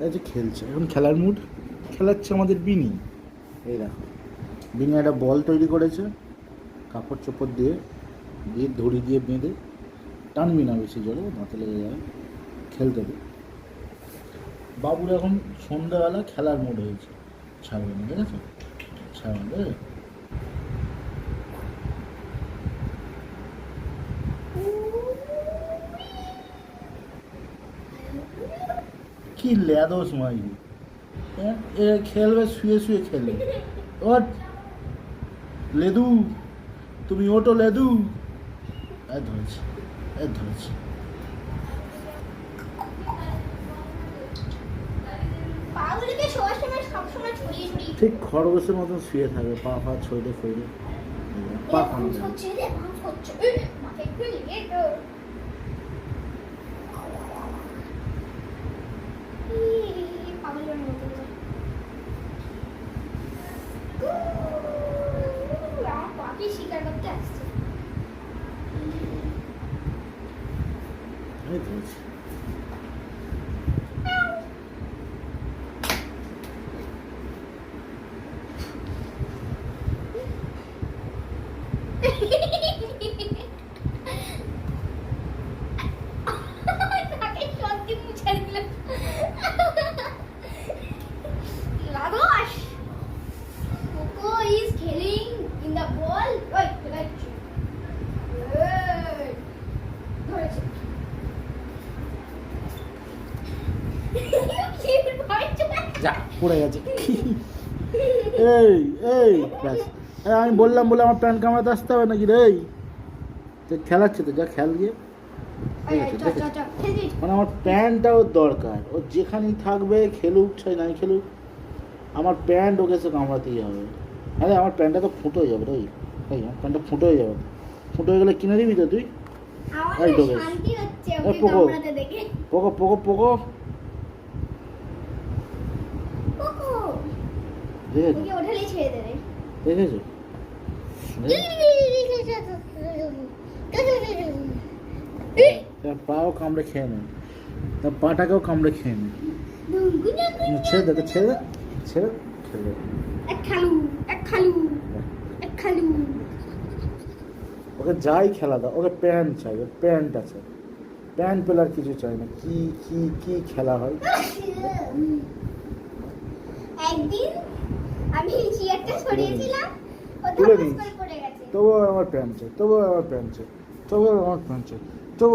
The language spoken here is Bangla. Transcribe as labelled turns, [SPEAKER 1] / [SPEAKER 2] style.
[SPEAKER 1] এই যে খেলছে, এখন খেলার মুড। খেলাচ্ছে আমাদের বিনি। এই দেখো, বিনি একটা বল তৈরি করেছে কাপড় চোপড় দিয়ে, দিয়ে দড়ি দিয়ে বেঁধে, টানবি না বেশি জোরে, দাঁতে লেগে যাবে, খেলতে দে। বাবুর এখন সন্ধ্যাবেলা খেলার মুড হয়েছে, ছাড়বে না, ঠিক আছে? ছাড়বে। কি লেদোস মাইরি, এ খেলবে, শুয়ে শুয়ে খেলবে। ওট লেদু, তুমি ওটো লেদু। ধরেছে, ধরেছে। ঠিক খরগোশের মতন শুয়ে থাকবে, পা পা ছড়ে ফড়ে, পা কামড়ে।
[SPEAKER 2] শিকার করতে আসছে।
[SPEAKER 1] যা পড়ে গেছে। এই এই ব্যাস, আমি বললাম বলে আমার প্যান্ট কামড়াতে আসতে হবে নাকি রে? খেলাচ্ছে তো, যা খেল গিয়ে। মানে আমার প্যান্টটাও দরকার, ও যেখানেই থাকবে, খেলুক চাই নাই খেলুক, আমার প্যান্ট ওকে সে কামড়াতেই হবে। আরে আমার প্যান্টটা তো ফুটো হয়ে যাবে রে, এই আমার প্যান্টটা ফুটো হয়ে যাবে। ফুটো হয়ে গেলে কিনে দিবি তো তুই? এই তো বেশ, পোকো পোকো পোকো পোকো, দেখেছো? পাও কামড়ে খেয়ে নেয়, তার পাটাকেও কামড়ে খেয়ে নেয়। ছেড়ে দেখে, ছেড়ে ছেড়ে খেলে। ওকে যাই খেলা দাও, ওকে প্যান্ট চাই, ওর প্যান্ট আছে, প্যান্ট পেলে আর কিছু চাই না। কি কি কি খেলা হয়।
[SPEAKER 2] একদিন আমি চেয়ারটা সরিয়েছিলাম, ও
[SPEAKER 1] তুলে
[SPEAKER 2] ধাক্কা
[SPEAKER 1] নিস,
[SPEAKER 2] করে পড়ে গেছে।
[SPEAKER 1] তবুও আমার প্যান্ট চাই, তবুও আমার প্যান্ট চাই, তবুও আমার প্যান্ট চাই।